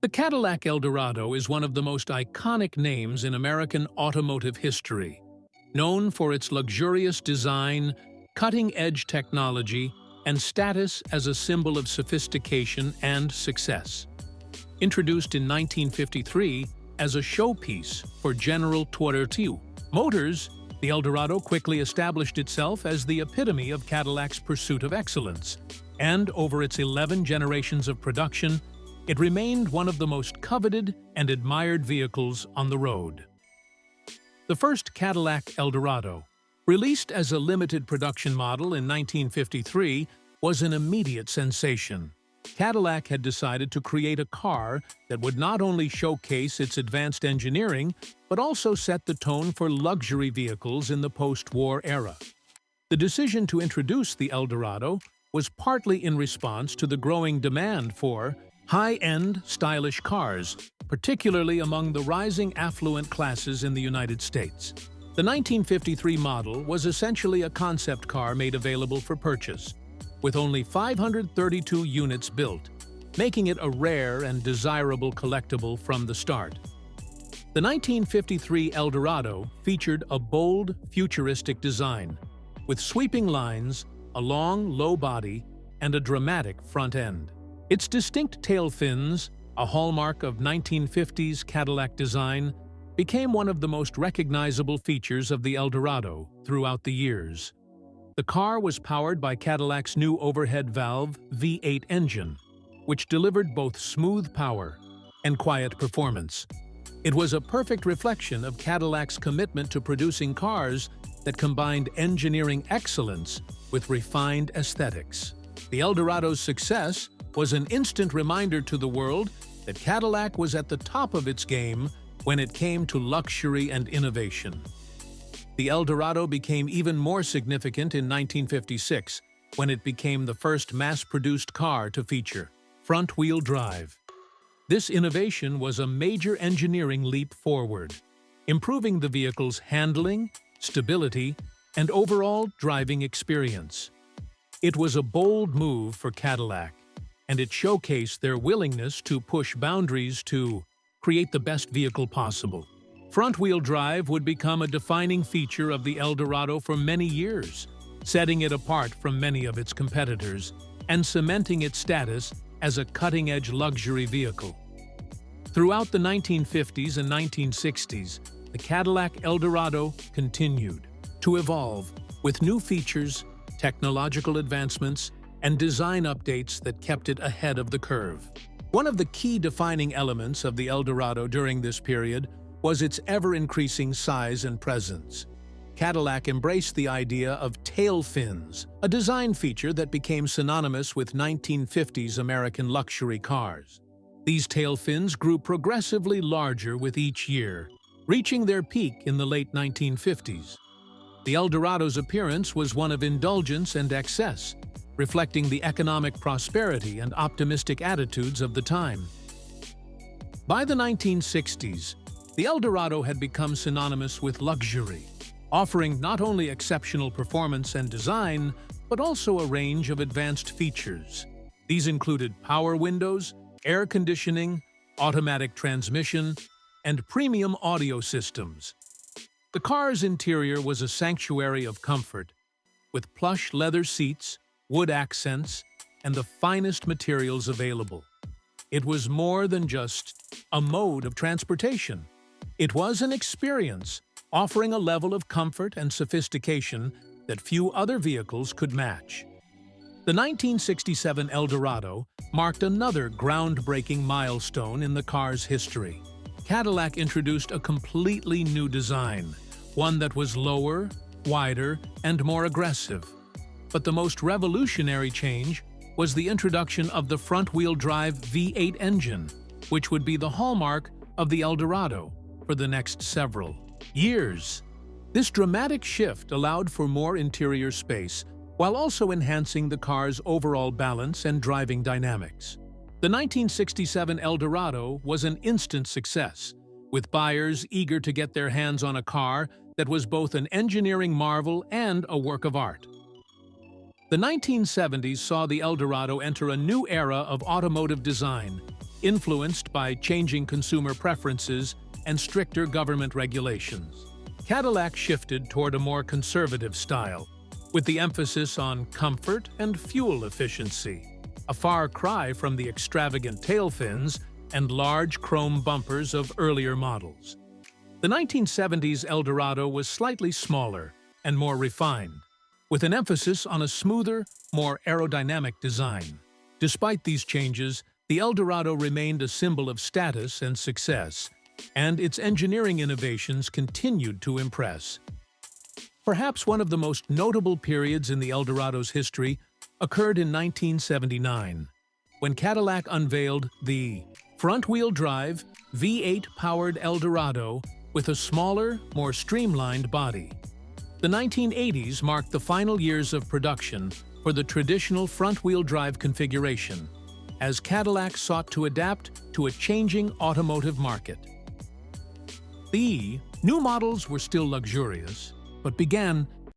The Cadillac Eldorado is one of the most iconic names in American automotive history, known for its luxurious design, cutting-edge technology, and status as a symbol of sophistication and success. Introduced in 1953 as a showpiece for General Motors, the Eldorado quickly established itself as the epitome of Cadillac's pursuit of excellence, and over its 11 generations of production, it remained one of the most coveted and admired vehicles on the road. The first Cadillac Eldorado, released as a limited production model in 1953, was an immediate sensation. Cadillac had decided to create a car that would not only showcase its advanced engineering, but also set the tone for luxury vehicles in the post-war era. The decision to introduce the Eldorado was partly in response to the growing demand for high-end, stylish cars, particularly among the rising affluent classes in the United States. The 1953 model was essentially a concept car made available for purchase, with only 532 units built, making it a rare and desirable collectible from the start. The 1953 Eldorado featured a bold, futuristic design, with sweeping lines, a long, low body, and a dramatic front end. Its distinct tail fins, a hallmark of 1950s Cadillac design, became one of the most recognizable features of the Eldorado throughout the years. The car was powered by Cadillac's new overhead valve V8 engine, which delivered both smooth power and quiet performance. It was a perfect reflection of Cadillac's commitment to producing cars that combined engineering excellence with refined aesthetics. The Eldorado's success was an instant reminder to the world that Cadillac was at the top of its game when it came to luxury and innovation. The Eldorado became even more significant in 1956, when it became the first mass-produced car to feature front-wheel drive. This innovation was a major engineering leap forward, improving the vehicle's handling, stability, and overall driving experience. It was a bold move for Cadillac, and it showcased their willingness to push boundaries to create the best vehicle possible. Front-wheel drive would become a defining feature of the Eldorado for many years, setting it apart from many of its competitors and cementing its status as a cutting-edge luxury vehicle. Throughout the 1950s and 1960s, the Cadillac Eldorado continued to evolve with new features, technological advancements, and design updates that kept it ahead of the curve. One of the key defining elements of the Eldorado during this period was its ever-increasing size and presence. Cadillac embraced the idea of tail fins, a design feature that became synonymous with 1950s American luxury cars. These tail fins grew progressively larger with each year, reaching their peak in the late 1950s. The Eldorado's appearance was one of indulgence and excess, reflecting the economic prosperity and optimistic attitudes of the time. By the 1960s, the Eldorado had become synonymous with luxury, offering not only exceptional performance and design, but also a range of advanced features. These included power windows, air conditioning, automatic transmission, and premium audio systems. The car's interior was a sanctuary of comfort, with plush leather seats, wood accents, and the finest materials available. It was more than just a mode of transportation. It was an experience, offering a level of comfort and sophistication that few other vehicles could match. The 1967 Eldorado marked another groundbreaking milestone in the car's history. Cadillac introduced a completely new design, one that was lower, wider, and more aggressive. But the most revolutionary change was the introduction of the front-wheel drive V8 engine, which would be the hallmark of the Eldorado for the next several years. This dramatic shift allowed for more interior space, while also enhancing the car's overall balance and driving dynamics. The 1967 Eldorado was an instant success, with buyers eager to get their hands on a car that was both an engineering marvel and a work of art. The 1970s saw the Eldorado enter a new era of automotive design, influenced by changing consumer preferences and stricter government regulations. Cadillac shifted toward a more conservative style, with the emphasis on comfort and fuel efficiency, a far cry from the extravagant tail fins and large chrome bumpers of earlier models. The 1970s Eldorado was slightly smaller and more refined, with an emphasis on a smoother, more aerodynamic design. Despite these changes, the Eldorado remained a symbol of status and success, and its engineering innovations continued to impress. Perhaps one of the most notable periods in the Eldorado's history occurred in 1979, when Cadillac unveiled the front-wheel drive V8-powered Eldorado with a smaller, more streamlined body. The 1980s marked the final years of production for the traditional front-wheel drive configuration, as Cadillac sought to adapt to a changing automotive market. The new models were still luxurious, but began